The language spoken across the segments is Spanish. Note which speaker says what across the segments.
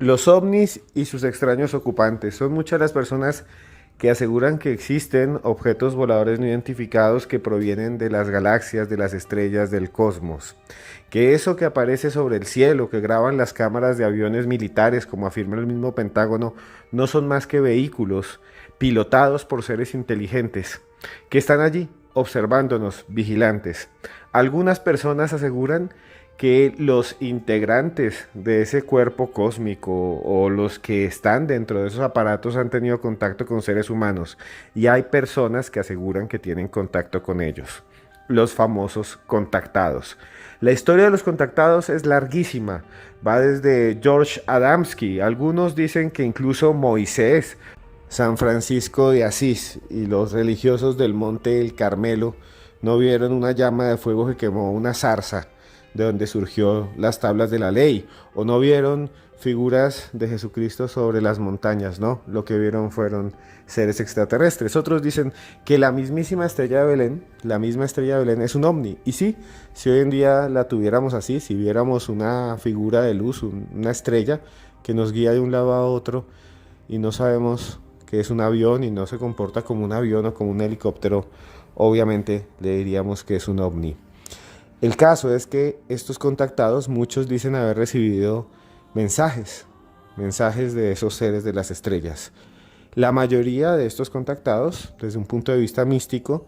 Speaker 1: Los ovnis y sus extraños ocupantes. Son muchas las personas que aseguran que existen objetos voladores no identificados que provienen de las galaxias, de las estrellas, del cosmos. Que eso que aparece sobre el cielo, que graban las cámaras de aviones militares, como afirma el mismo Pentágono, no son más que vehículos pilotados por seres inteligentes, que están allí observándonos, vigilantes. Algunas personas aseguran que los integrantes de ese cuerpo cósmico o los que están dentro de esos aparatos han tenido contacto con seres humanos y hay personas que aseguran que tienen contacto con ellos, los famosos contactados. La historia de los contactados es larguísima, va desde George Adamski, algunos dicen que incluso Moisés, San Francisco de Asís y los religiosos del Monte del Carmelo no vieron una llama de fuego que quemó una zarza de donde surgió las tablas de la ley, o no vieron figuras de Jesucristo sobre las montañas, no, lo que vieron fueron seres extraterrestres. Otros dicen que la mismísima estrella de Belén, la misma estrella de Belén es un ovni, y sí, si hoy en día la tuviéramos así, si viéramos una figura de luz, una estrella que nos guía de un lado a otro y no sabemos que es un avión y no se comporta como un avión o como un helicóptero, obviamente le diríamos que es un ovni. El caso es que estos contactados, muchos dicen haber recibido mensajes de esos seres de las estrellas. La mayoría de estos contactados, desde un punto de vista místico,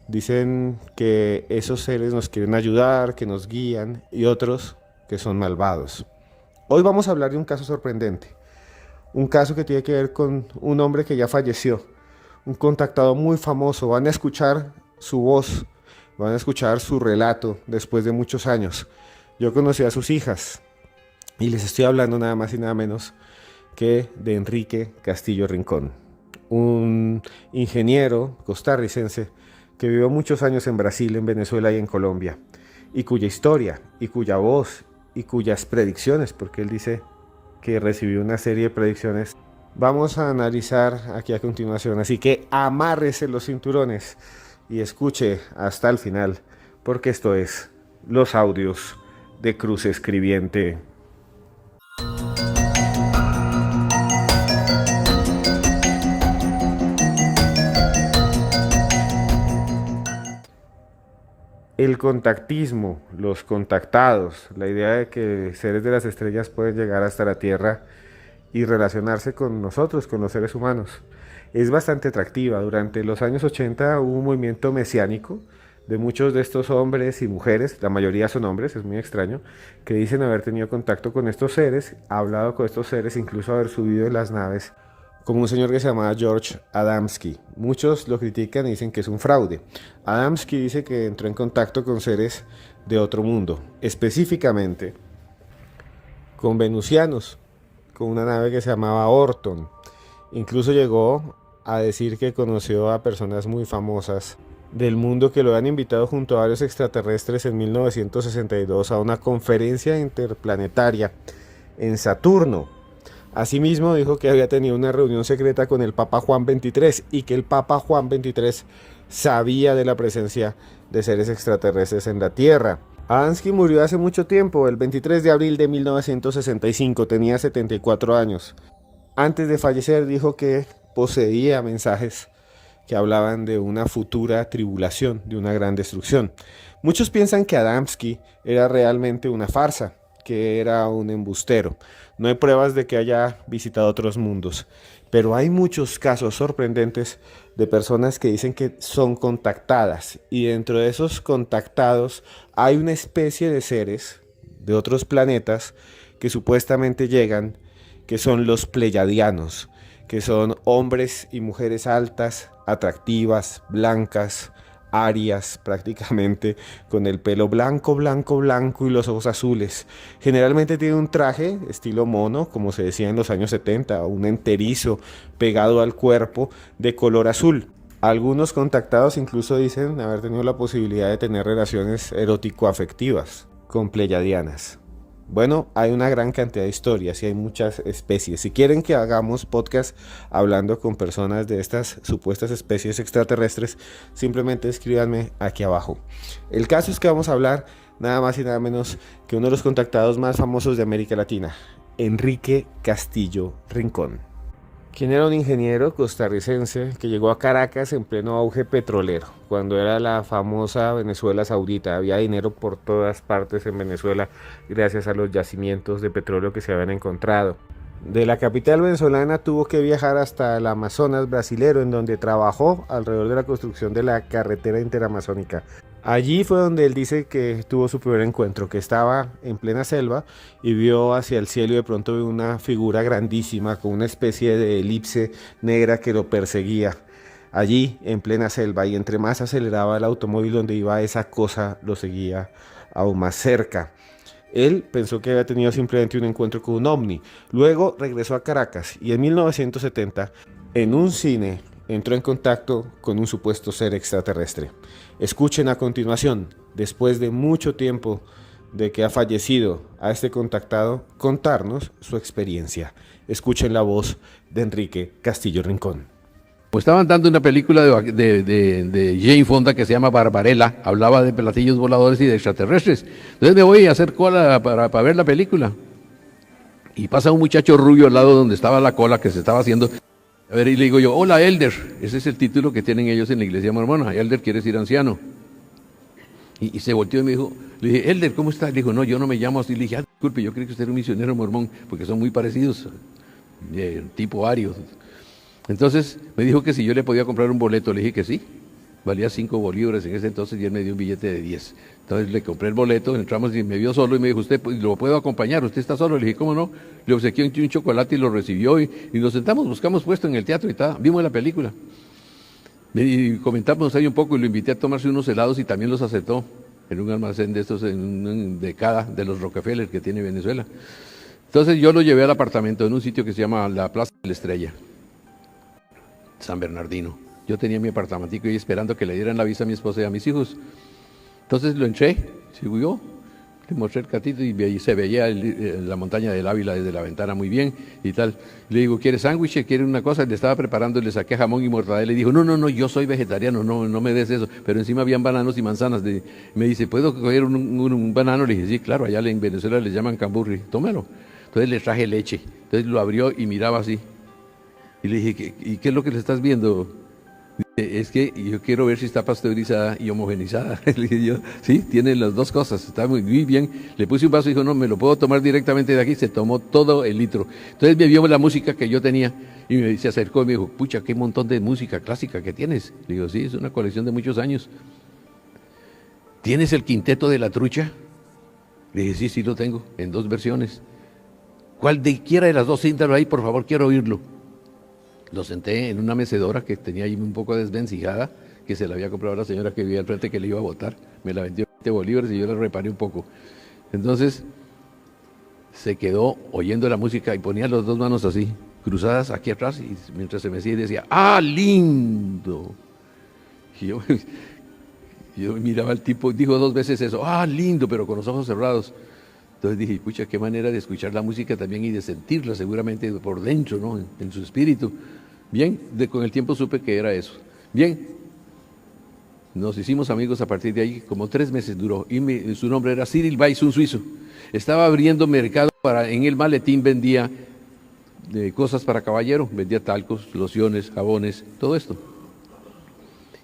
Speaker 1: dicen que esos seres nos quieren ayudar, que nos guían, y otros que son malvados. Hoy vamos a hablar de un caso sorprendente, un caso que tiene que ver con un hombre que ya falleció, un contactado muy famoso. Van a escuchar su voz, van a escuchar su relato después de muchos años. Yo conocí a sus hijas y les estoy hablando nada más y nada menos que de Enrique Castillo Rincón, un ingeniero costarricense que vivió muchos años en Brasil, en Venezuela y en Colombia, y cuya historia, y cuya voz, y cuyas predicciones, porque él dice que recibió una serie de predicciones, vamos a analizar aquí a continuación. Así que amárrese los cinturones y escuche hasta el final, porque esto es los audios de Cruz Escribiente. El contactismo, los contactados, la idea de que seres de las estrellas pueden llegar hasta la Tierra y relacionarse con nosotros, con los seres humanos, es bastante atractiva. Durante los años 80 hubo un movimiento mesiánico de muchos de estos hombres y mujeres, la mayoría son hombres, es muy extraño, que dicen haber tenido contacto con estos seres, hablado con estos seres, incluso haber subido en las naves, como un señor que se llamaba George Adamski. Muchos lo critican y dicen que es un fraude. Adamski dice que entró en contacto con seres de otro mundo, específicamente con venusianos, con una nave que se llamaba Orton. Incluso llegó a decir que conoció a personas muy famosas del mundo que lo han invitado junto a varios extraterrestres en 1962 a una conferencia interplanetaria en Saturno. Asimismo dijo que había tenido una reunión secreta con el Papa Juan XXIII y que el Papa Juan XXIII sabía de la presencia de seres extraterrestres en la Tierra. Adamski murió hace mucho tiempo, el 23 de abril de 1965, tenía 74 años. Antes de fallecer dijo que poseía mensajes que hablaban de una futura tribulación, de una gran destrucción. Muchos piensan que Adamski era realmente una farsa, que era un embustero. No hay pruebas de que haya visitado otros mundos, pero hay muchos casos sorprendentes de personas que dicen que son contactadas, y dentro de esos contactados hay una especie de seres de otros planetas que supuestamente llegan, que son los pleyadianos, que son hombres y mujeres altas, atractivas, blancas, arias prácticamente, con el pelo blanco, blanco, blanco y los ojos azules. Generalmente tiene un traje estilo mono, como se decía en los años 70, un enterizo pegado al cuerpo de color azul. Algunos contactados incluso dicen haber tenido la posibilidad de tener relaciones erótico-afectivas con pleyadianas. Bueno, hay una gran cantidad de historias y hay muchas especies. Si quieren que hagamos podcast hablando con personas de estas supuestas especies extraterrestres, simplemente escríbanme aquí abajo. El caso es que vamos a hablar nada más y nada menos que uno de los contactados más famosos de América Latina, Enrique Castillo Rincón, quien era un ingeniero costarricense que llegó a Caracas en pleno auge petrolero, cuando era la famosa Venezuela Saudita. Había dinero por todas partes en Venezuela gracias a los yacimientos de petróleo que se habían encontrado. De la capital venezolana tuvo que viajar hasta el Amazonas brasilero, en donde trabajó alrededor de la construcción de la carretera interamazónica. Allí fue donde él dice que tuvo su primer encuentro, que estaba en plena selva y vio hacia el cielo y de pronto vio una figura grandísima con una especie de elipse negra que lo perseguía allí en plena selva, y entre más aceleraba el automóvil donde iba, esa cosa lo seguía aún más cerca. Él pensó que había tenido simplemente un encuentro con un ovni. Luego regresó a Caracas y en 1970, en un cine, entró en contacto con un supuesto ser extraterrestre. Escuchen a continuación, después de mucho tiempo de que ha fallecido a este contactado, contarnos su experiencia. Escuchen la voz de Enrique Castillo Rincón.
Speaker 2: Pues estaban dando una película de Jane Fonda que se llama Barbarella, hablaba de platillos voladores y de extraterrestres. Entonces me voy a hacer cola para ver la película. Y pasa un muchacho rubio al lado donde estaba la cola que se estaba haciendo. A ver, y le digo yo, hola Elder, ese es el título que tienen ellos en la iglesia mormona, Elder quiere decir anciano. Y se volteó y me dijo, le dije, Elder, ¿cómo está? Le dijo, no, yo no me llamo así. Le dije, disculpe, yo creí que usted era un misionero mormón, porque son muy parecidos, tipo ario. Entonces me dijo que si yo le podía comprar un boleto, le dije que sí, valía 5 bolívares en ese entonces y él me dio un billete de 10. Entonces le compré el boleto, entramos y me vio solo y me dijo, ¿usted lo puedo acompañar? ¿Usted está solo? Le dije, ¿cómo no? Le obsequié un chocolate y lo recibió y nos sentamos, buscamos puesto en el teatro y tal, vimos la película. Y comentamos ahí un poco y lo invité a tomarse unos helados y también los aceptó en un almacén de estos, en una década de los Rockefeller que tiene Venezuela. Entonces yo lo llevé al apartamento en un sitio que se llama la Plaza de la Estrella, San Bernardino. Yo tenía mi apartamentico y esperando que le dieran la visa a mi esposa y a mis hijos. Entonces lo entré, subió, le mostré el catito y se veía la montaña del Ávila desde la ventana muy bien y tal. Le digo, ¿quiere sándwich? ¿Quiere una cosa? Le estaba preparando y le saqué jamón y mortadela y dijo, no, yo soy vegetariano, no me des eso. Pero encima habían bananos y manzanas. Me dice, ¿puedo coger un banano? Le dije, sí, claro, allá en Venezuela le llaman camburri, tómelo. Entonces le traje leche. Entonces lo abrió y miraba así. Y le dije, ¿y qué es lo que le estás viendo? Dice, es que yo quiero ver si está pasteurizada y homogenizada. Le dije yo, sí, tiene las dos cosas, está muy bien. Le puse un vaso y dijo, no, me lo puedo tomar directamente de aquí. Se tomó todo el litro. Entonces me vio la música que yo tenía y se acercó y me dijo, pucha, qué montón de música clásica que tienes. Le digo, sí, es una colección de muchos años. ¿Tienes el quinteto de la trucha? Le dije, sí lo tengo, en 2 versiones. ¿Cuál de quiera de las dos? Síntalo ahí, por favor, quiero oírlo. Lo senté en una mecedora que tenía ahí un poco desvencijada, que se la había comprado a la señora que vivía al frente que le iba a botar. Me la vendió 20 bolívares y yo la reparé un poco. Entonces se quedó oyendo la música y ponía las 2 manos así, cruzadas aquí atrás, y mientras se mecía y decía, ¡ah, lindo! Y yo miraba al tipo, dijo 2 veces eso, ¡ah, lindo! Pero con los ojos cerrados. Entonces dije, pucha, qué manera de escuchar la música también y de sentirla seguramente por dentro, ¿no? En su espíritu. Bien, con el tiempo supe que era eso. Bien, nos hicimos amigos a partir de ahí, como 3 meses duró. Y su nombre era Cyril Weiss, un suizo. Estaba abriendo mercado en el maletín vendía cosas para caballero, vendía talcos, lociones, jabones, todo esto.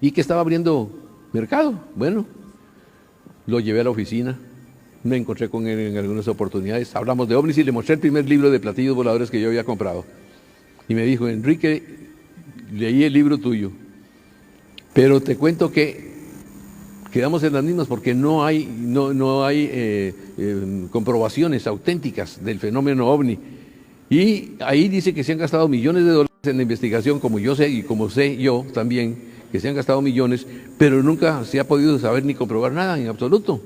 Speaker 2: Y que estaba abriendo mercado. Bueno, lo llevé a la oficina. Me encontré con él en algunas oportunidades, hablamos de ovnis y le mostré el primer libro de platillos voladores que yo había comprado. Y me dijo, Enrique, leí el libro tuyo, pero te cuento que quedamos en las mismas porque no hay comprobaciones auténticas del fenómeno ovni. Y ahí dice que se han gastado millones de dólares en la investigación, como yo sé y como sé yo también, que se han gastado millones, pero nunca se ha podido saber ni comprobar nada en absoluto.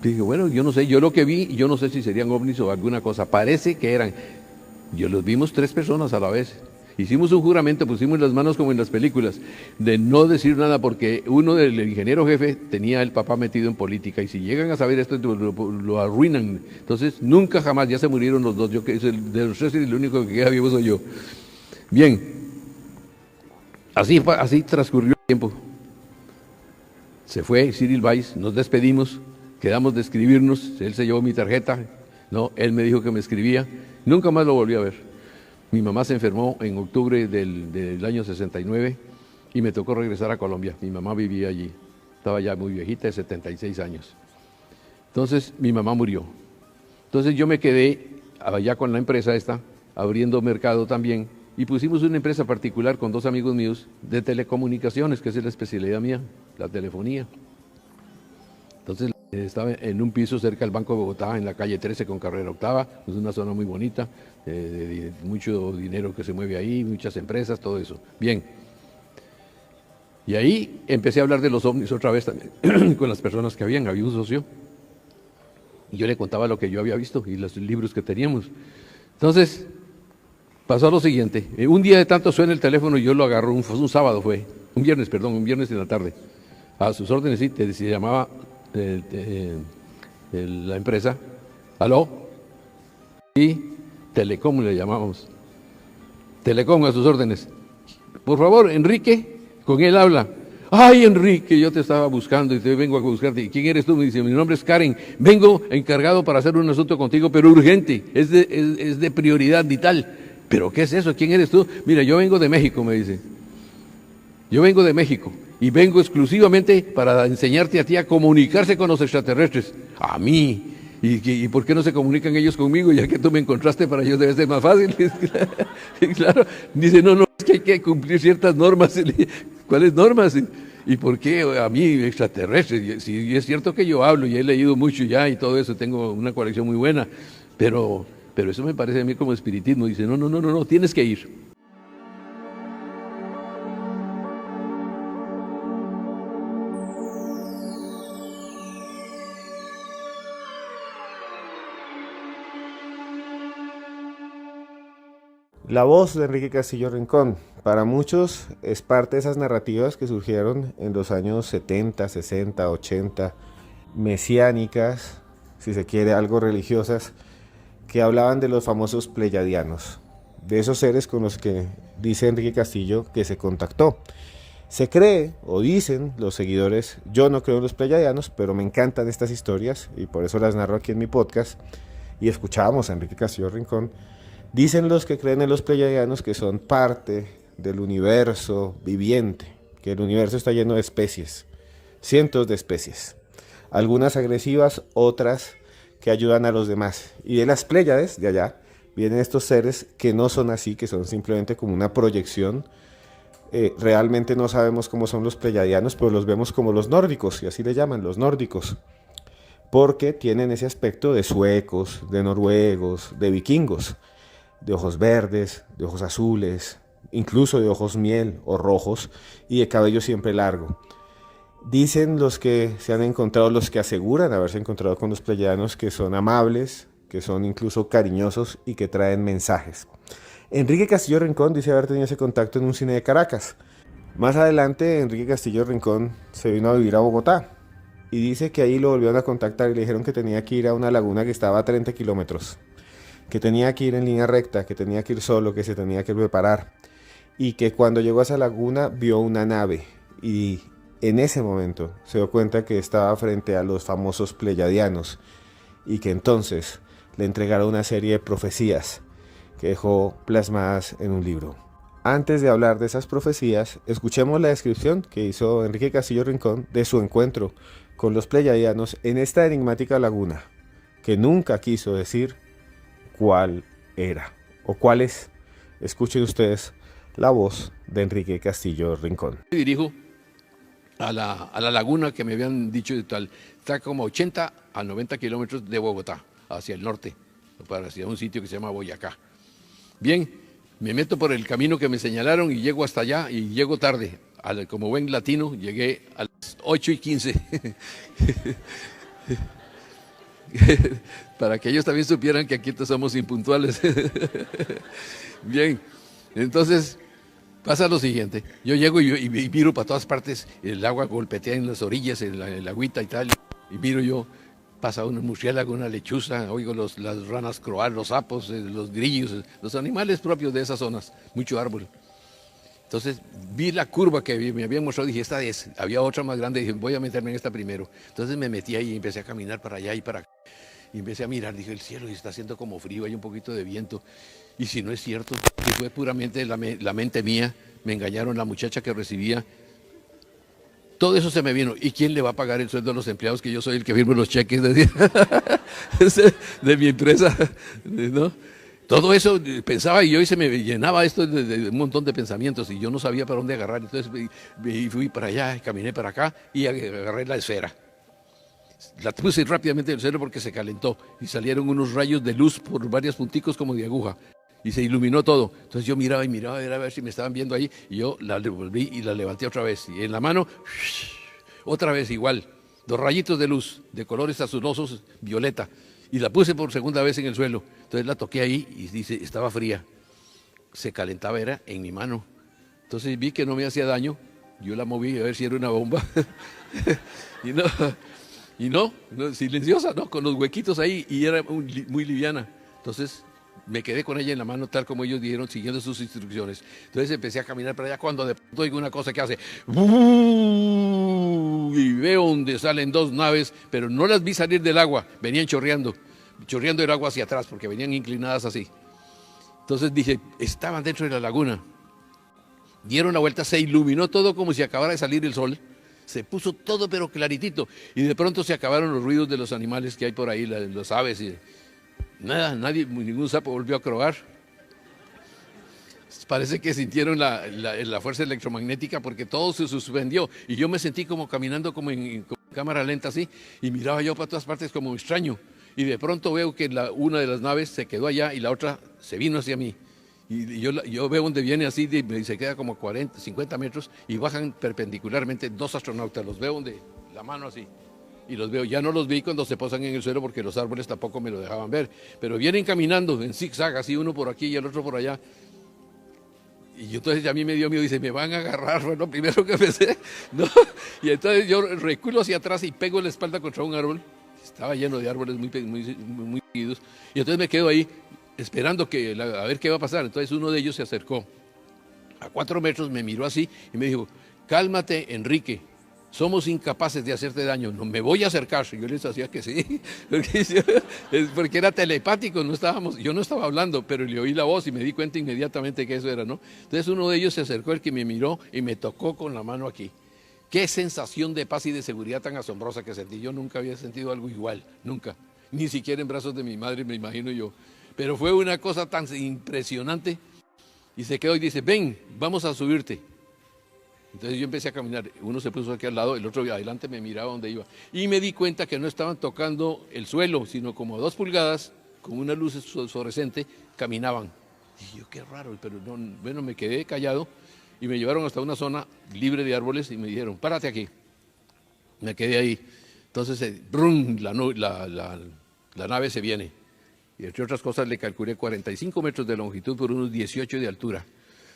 Speaker 2: Dije, bueno, yo no sé, yo lo que vi, yo no sé si serían ovnis o alguna cosa, parece que eran. Yo los vimos 3 personas a la vez. Hicimos un juramento, pusimos las manos como en las películas, de no decir nada porque uno del ingeniero jefe tenía el papá metido en política y si llegan a saber esto lo arruinan. Entonces, nunca jamás, ya se murieron los 2, yo que de los 3 el único que queda vivo soy yo. Bien, así transcurrió el tiempo. Se fue Cyril Weiss, nos despedimos. Quedamos de escribirnos, él se llevó mi tarjeta, No, él me dijo que me escribía, nunca más lo volví a ver. Mi mamá se enfermó en octubre del año 69 y me tocó regresar a Colombia. Mi mamá vivía allí, estaba ya muy viejita, de 76 años. Entonces mi mamá murió. Entonces yo me quedé allá con la empresa esta, abriendo mercado también, y pusimos una empresa particular con dos amigos míos de telecomunicaciones, que es la especialidad mía, la telefonía. Entonces estaba en un piso cerca del Banco de Bogotá, en la calle 13 con Carrera Octava, es una zona muy bonita, de mucho dinero que se mueve ahí, muchas empresas, todo eso. Bien. Y ahí empecé a hablar de los ovnis otra vez también, con las personas que había un socio. Y yo le contaba lo que yo había visto y los libros que teníamos. Entonces, pasó lo siguiente. Un día de tanto suena el teléfono y yo lo agarro, un sábado fue, un viernes en la tarde. A sus órdenes, sí, se llamaba la empresa. ¿Aló? Y Telecom le llamábamos. Telecom a sus órdenes. Por favor, Enrique, con él habla. Ay, Enrique, yo te estaba buscando y te vengo a buscarte. ¿Y quién eres tú? Me dice, mi nombre es Karen. Vengo encargado para hacer un asunto contigo, pero urgente. Es de prioridad vital. ¿Pero qué es eso? ¿Quién eres tú? Mira, yo vengo de México, me dice. Yo vengo de México y vengo exclusivamente para enseñarte a ti a comunicarse con los extraterrestres. A mí. ¿Y por qué no se comunican ellos conmigo? Ya que tú me encontraste, para ellos debe ser más fácil. Claro. Dice, no, es que hay que cumplir ciertas normas. ¿Cuáles normas? ¿Y por qué a mí extraterrestres? Si es cierto que yo hablo y he leído mucho ya y todo eso, tengo una colección muy buena, pero eso me parece a mí como espiritismo. Dice, no, tienes que ir.
Speaker 1: La voz de Enrique Castillo Rincón, para muchos es parte de esas narrativas que surgieron en los años 70, 60, 80, mesiánicas, si se quiere, algo religiosas, que hablaban de los famosos pleyadianos, de esos seres con los que dice Enrique Castillo que se contactó. Se cree, o dicen los seguidores, yo no creo en los pleyadianos, pero me encantan estas historias y por eso las narro aquí en mi podcast, y escuchábamos a Enrique Castillo Rincón. Dicen los que creen en los pleyadianos que son parte del universo viviente, que el universo está lleno de especies, cientos de especies, algunas agresivas, otras que ayudan a los demás. Y de las Pléyades, de allá, vienen estos seres que no son así, que son simplemente como una proyección. Realmente no sabemos cómo son los pleyadianos, pero los vemos como los nórdicos, y así le llaman, los nórdicos, porque tienen ese aspecto de suecos, de noruegos, de vikingos, de ojos verdes, de ojos azules, incluso de ojos miel o rojos y de cabello siempre largo. Dicen los que se han encontrado, los que aseguran haberse encontrado con los pleyadianos, que son amables, que son incluso cariñosos y que traen mensajes. Enrique Castillo Rincón dice haber tenido ese contacto en un cine de Caracas. Más adelante Enrique Castillo Rincón se vino a vivir a Bogotá y dice que ahí lo volvieron a contactar y le dijeron que tenía que ir a una laguna que estaba a 30 kilómetros. Que tenía que ir en línea recta, que tenía que ir solo, que se tenía que preparar, y que cuando llegó a esa laguna vio una nave, y en ese momento se dio cuenta que estaba frente a los famosos pleyadianos, y que entonces le entregaron una serie de profecías que dejó plasmadas en un libro. Antes de hablar de esas profecías, escuchemos la descripción que hizo Enrique Castillo Rincón de su encuentro con los pleyadianos en esta enigmática laguna, que nunca quiso decir cuál era o cuál es. Escuchen ustedes la voz de Enrique Castillo Rincón.
Speaker 2: Me dirijo a la laguna que me habían dicho y tal. Está como 80 a 90 kilómetros de Bogotá, hacia el norte, hacia un sitio que se llama Boyacá. Bien, me meto por el camino que me señalaron y llego hasta allá y llego tarde. Como buen latino, llegué a las 8:15. Para que ellos también supieran que aquí somos impuntuales. Bien, entonces pasa lo siguiente. Yo llego y miro para todas partes, el agua golpetea en las orillas, el agüita y tal, y miro yo, pasa un murciélago, una lechuza, oigo las ranas croar, los sapos, los grillos, los animales propios de esas zonas, mucho árbol. Entonces vi la curva que me habían mostrado y dije, esta es. Había otra más grande y dije, voy a meterme en esta primero. Entonces me metí ahí y empecé a caminar para allá y para acá. Y empecé a mirar, dije, el cielo está haciendo como frío, hay un poquito de viento. Y si no es cierto, que fue puramente la mente mía, me engañaron la muchacha que recibía. Todo eso se me vino. ¿Y quién le va a pagar el sueldo a los empleados? Que yo soy el que firmo los cheques de mi empresa, ¿no? Todo eso pensaba y hoy se me llenaba esto de un montón de pensamientos y yo no sabía para dónde agarrar. Entonces fui para allá, caminé para acá y agarré la esfera. La puse rápidamente en el suelo porque se calentó y salieron unos rayos de luz por varios punticos como de aguja y se iluminó todo. Entonces yo miraba y miraba a ver si me estaban viendo ahí y yo la devolví y la levanté otra vez. Y en la mano, otra vez igual, 2 rayitos de luz de colores azulosos, violeta. Y la puse por segunda vez en el suelo. Entonces la toqué ahí y dice, estaba fría. Se calentaba, era en mi mano. Entonces vi que no me hacía daño. Yo la moví a ver si era una bomba. y no, silenciosa, ¿no? Con los huequitos ahí y era muy liviana. Entonces me quedé con ella en la mano tal como ellos dijeron, siguiendo sus instrucciones. Entonces empecé a caminar para allá cuando de pronto oigo una cosa que hace y veo donde salen 2 naves, pero no las vi salir del agua, venían chorreando el agua hacia atrás porque venían inclinadas así. Entonces dije, estaban dentro de la laguna. Dieron la vuelta, se iluminó todo como si acabara de salir el sol. Se puso todo pero claritito y de pronto se acabaron los ruidos de los animales que hay por ahí, los aves y nada, ningún sapo volvió a croar. Parece que sintieron la fuerza electromagnética porque todo se suspendió y yo me sentí como caminando como en cámara lenta así y miraba yo para todas partes como extraño y de pronto veo que una de las naves se quedó allá y la otra se vino hacia mí. Y yo veo donde viene así y se queda como 40, 50 metros y bajan perpendicularmente 2 astronautas. Los veo donde la mano así. Y los veo, ya no los vi cuando se posan en el suelo porque los árboles tampoco me lo dejaban ver. Pero vienen caminando en zigzag, así uno por aquí y el otro por allá. Y yo, entonces ya a mí me dio miedo, dice, me van a agarrar, fue lo primero que pensé, ¿no? Y entonces yo reculo hacia atrás y pego la espalda contra un árbol. Estaba lleno de árboles muy seguidos. Y entonces me quedo ahí esperando a ver qué va a pasar. Entonces uno de ellos se acercó a 4 metros, me miró así y me dijo, cálmate, Enrique, somos incapaces de hacerte daño, no me voy a acercar. Yo les hacía que sí, porque era telepático, yo no estaba hablando, pero le oí la voz y me di cuenta inmediatamente que eso era, ¿no? Entonces uno de ellos se acercó, el que me miró y me tocó con la mano aquí. Qué sensación de paz y de seguridad tan asombrosa que sentí. Yo nunca había sentido algo igual, nunca. Ni siquiera en brazos de mi madre, me imagino yo. Pero fue una cosa tan impresionante y se quedó y dice, ven, vamos a subirte. Entonces yo empecé a caminar, uno se puso aquí al lado, el otro adelante me miraba donde iba. Y me di cuenta que no estaban tocando el suelo, sino como a 2 pulgadas, con una luz fluorescente, caminaban. Y yo, qué raro, pero no, bueno, me quedé callado y me llevaron hasta una zona libre de árboles y me dijeron, párate aquí. Me quedé ahí. Entonces, brum, la nave se viene. Y entre otras cosas le calculé 45 metros de longitud por unos 18 de altura.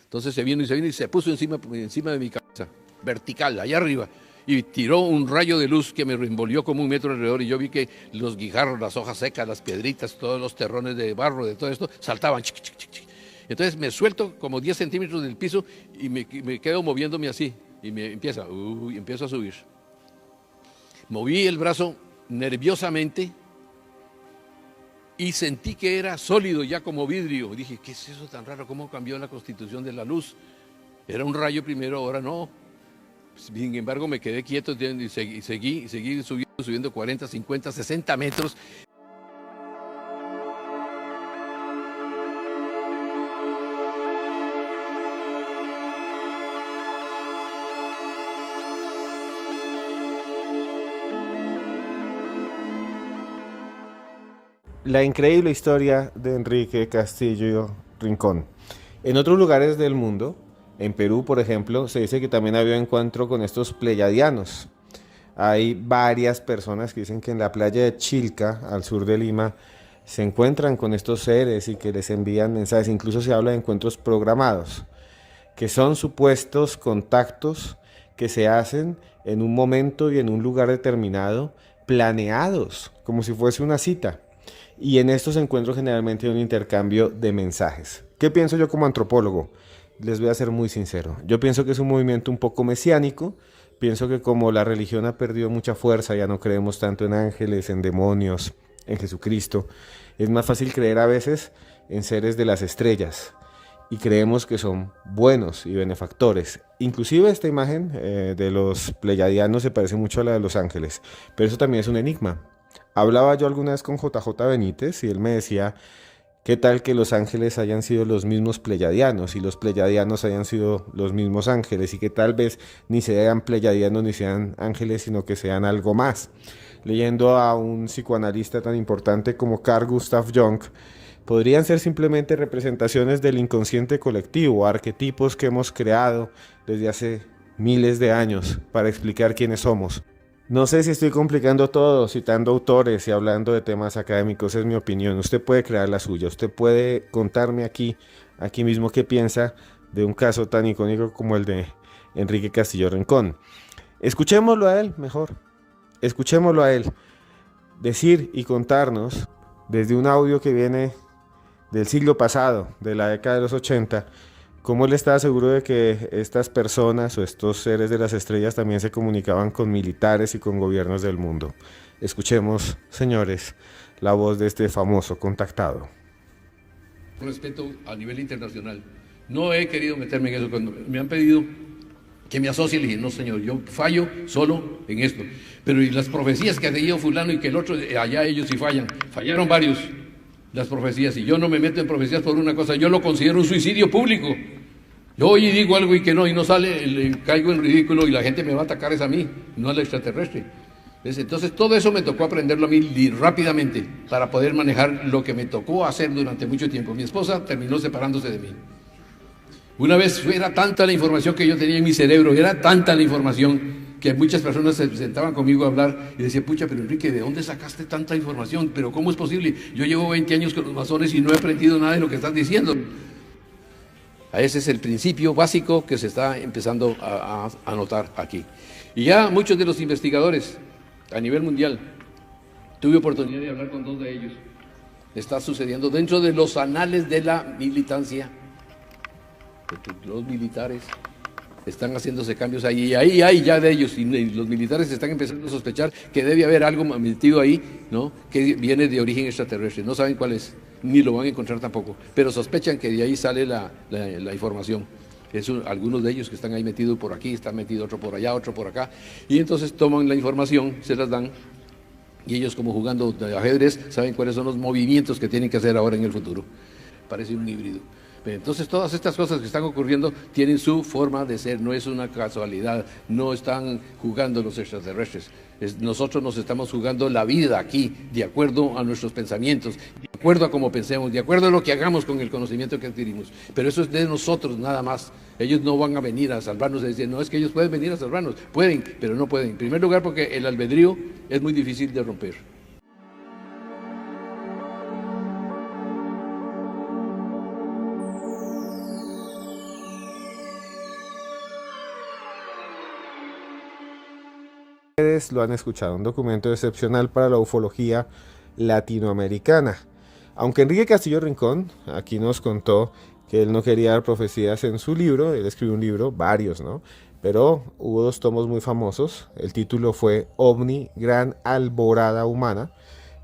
Speaker 2: Entonces se vino y se puso encima de mi cabeza, vertical, allá arriba. Y tiró un rayo de luz que me revolvió como 1 metro alrededor. Y yo vi que los guijarros, las hojas secas, las piedritas, todos los terrones de barro, de todo esto, saltaban. Chic, chic, chic, chic. Entonces me suelto como 10 centímetros del piso y me quedo moviéndome así. Y empiezo a subir. Moví el brazo nerviosamente. Y sentí que era sólido, ya como vidrio. Dije, ¿qué es eso tan raro? ¿Cómo cambió la constitución de la luz? Era un rayo primero, ahora no. Sin embargo, me quedé quieto y seguí subiendo 40, 50, 60 metros.
Speaker 1: La increíble historia de Enrique Castillo Rincón. En otros lugares del mundo, en Perú, por ejemplo, se dice que también había encuentro con estos pleyadianos. Hay varias personas que dicen que en la playa de Chilca, al sur de Lima, se encuentran con estos seres y que les envían mensajes. Incluso se habla de encuentros programados, que son supuestos contactos que se hacen en un momento y en un lugar determinado, planeados, como si fuese una cita. Y en estos encuentros generalmente hay un intercambio de mensajes. ¿Qué pienso yo como antropólogo? Les voy a ser muy sincero. Yo pienso que es un movimiento un poco mesiánico. Pienso que como la religión ha perdido mucha fuerza, ya no creemos tanto en ángeles, en demonios, en Jesucristo, es más fácil creer a veces en seres de las estrellas y creemos que son buenos y benefactores. Inclusive esta imagen de los pleyadianos se parece mucho a la de los ángeles, pero eso también es un enigma. Hablaba yo alguna vez con JJ Benítez y él me decía: ¿qué tal que los ángeles hayan sido los mismos pleyadianos y los pleyadianos hayan sido los mismos ángeles, y que tal vez ni sean pleyadianos ni sean ángeles, sino que sean algo más? Leyendo a un psicoanalista tan importante como Carl Gustav Jung, podrían ser simplemente representaciones del inconsciente colectivo, arquetipos que hemos creado desde hace miles de años para explicar quiénes somos. No sé si estoy complicando todo, citando autores y hablando de temas académicos, es mi opinión. Usted puede crear la suya, usted puede contarme aquí mismo qué piensa de un caso tan icónico como el de Enrique Castillo Rincón. Escuchémoslo a él mejor, escuchémoslo a él decir y contarnos desde un audio que viene del siglo pasado, de la década de los 80, cómo él estaba seguro de que estas personas o estos seres de las estrellas también se comunicaban con militares y con gobiernos del mundo. Escuchemos, señores, la voz de este famoso contactado.
Speaker 2: Respeto a nivel internacional. No he querido meterme en eso. Cuando me han pedido que me asocie, le dije: no, señor, yo fallo solo en esto. Pero y las profecías que ha tenido fulano y que el otro, allá ellos sí fallan. Fallaron varios. Las profecías, y yo no me meto en profecías por una cosa, yo lo considero un suicidio público. Yo hoy digo algo y que no sale, le caigo en ridículo y la gente me va a atacar es a mí, no al extraterrestre. ¿Ves? Entonces todo eso me tocó aprenderlo a mí rápidamente para poder manejar lo que me tocó hacer durante mucho tiempo. Mi esposa terminó separándose de mí. Una vez era tanta la información que yo tenía en mi cerebro, era tanta la información que muchas personas se sentaban conmigo a hablar y decían: pucha, pero Enrique, ¿de dónde sacaste tanta información? ¿Pero cómo es posible? Yo llevo 20 años con los masones y no he aprendido nada de lo que estás diciendo. Ese es el principio básico que se está empezando a notar aquí. Y ya muchos de los investigadores a nivel mundial, tuve oportunidad de hablar con 2 de ellos, está sucediendo dentro de los anales de la militancia. Los militares están haciéndose cambios ahí, y ahí hay ya de ellos, y los militares están empezando a sospechar que debe haber algo metido ahí, ¿no?, que viene de origen extraterrestre. No saben cuál es, ni lo van a encontrar tampoco, pero sospechan que de ahí sale la información. Algunos de ellos que están ahí metidos por aquí, están metidos otro por allá, otro por acá, y entonces toman la información, se las dan, y ellos, como jugando de ajedrez, saben cuáles son los movimientos que tienen que hacer ahora en el futuro. Parece un híbrido. Entonces todas estas cosas que están ocurriendo tienen su forma de ser, no es una casualidad, no están jugando los extraterrestres. Nosotros nos estamos jugando la vida aquí, de acuerdo a nuestros pensamientos, de acuerdo a cómo pensemos, de acuerdo a lo que hagamos con el conocimiento que adquirimos. Pero eso es de nosotros nada más. Ellos no van a venir a salvarnos, es decir, no es que ellos pueden venir a salvarnos, pueden, pero no pueden. En primer lugar, porque el albedrío es muy difícil de romper.
Speaker 1: Ustedes lo han escuchado, un documento excepcional para la ufología latinoamericana. Aunque Enrique Castillo Rincón aquí nos contó que él no quería dar profecías en su libro, él escribió un libro, varios, ¿no? Pero hubo 2 tomos muy famosos. El título fue OVNI, Gran Alborada Humana.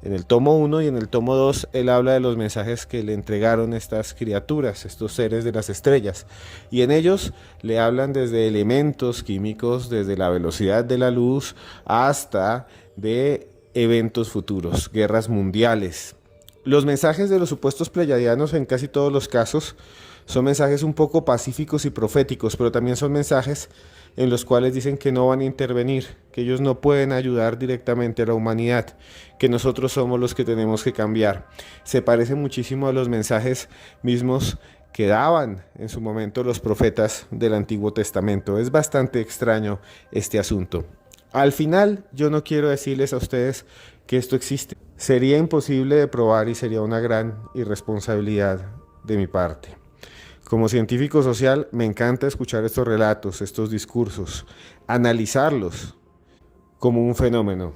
Speaker 1: En el tomo 1 y en el tomo 2 él habla de los mensajes que le entregaron estas criaturas, estos seres de las estrellas, y en ellos le hablan desde elementos químicos, desde la velocidad de la luz hasta de eventos futuros, guerras mundiales. Los mensajes de los supuestos pleyadianos en casi todos los casos son mensajes un poco pacíficos y proféticos, pero también son mensajes en los cuales dicen que no van a intervenir, que ellos no pueden ayudar directamente a la humanidad, que nosotros somos los que tenemos que cambiar. Se parece muchísimo a los mensajes mismos que daban en su momento los profetas del Antiguo Testamento. Es bastante extraño este asunto. Al final, yo no quiero decirles a ustedes que esto existe. Sería imposible de probar y sería una gran irresponsabilidad de mi parte. Como científico social, me encanta escuchar estos relatos, estos discursos, analizarlos como un fenómeno.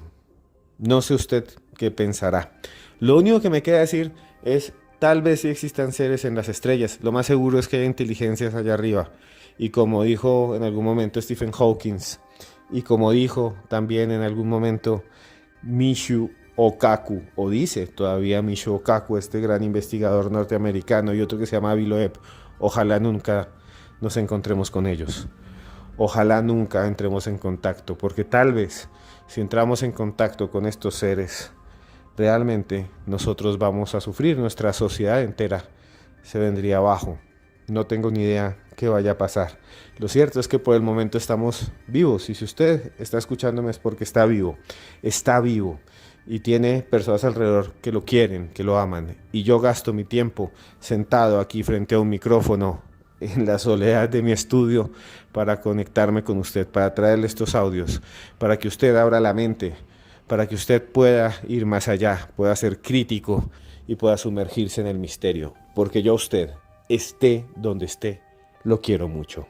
Speaker 1: No sé usted qué pensará. Lo único que me queda decir es: tal vez sí existan seres en las estrellas. Lo más seguro es que haya inteligencias allá arriba. Y como dijo en algún momento Stephen Hawking, y como dijo también en algún momento Michio Okaku, o dice todavía Michio Kaku, este gran investigador norteamericano, y otro que se llama Avi Loeb. Ojalá nunca nos encontremos con ellos. Ojalá nunca entremos en contacto, porque tal vez si entramos en contacto con estos seres, realmente nosotros vamos a sufrir, nuestra sociedad entera se vendría abajo. No tengo ni idea qué vaya a pasar. Lo cierto es que por el momento estamos vivos, y si usted está escuchándome es porque está vivo y tiene personas alrededor que lo quieren, que lo aman, y yo gasto mi tiempo sentado aquí frente a un micrófono en la soledad de mi estudio para conectarme con usted, para traerle estos audios, para que usted abra la mente, para que usted pueda ir más allá, pueda ser crítico y pueda sumergirse en el misterio, porque yo a usted, esté donde esté, lo quiero mucho.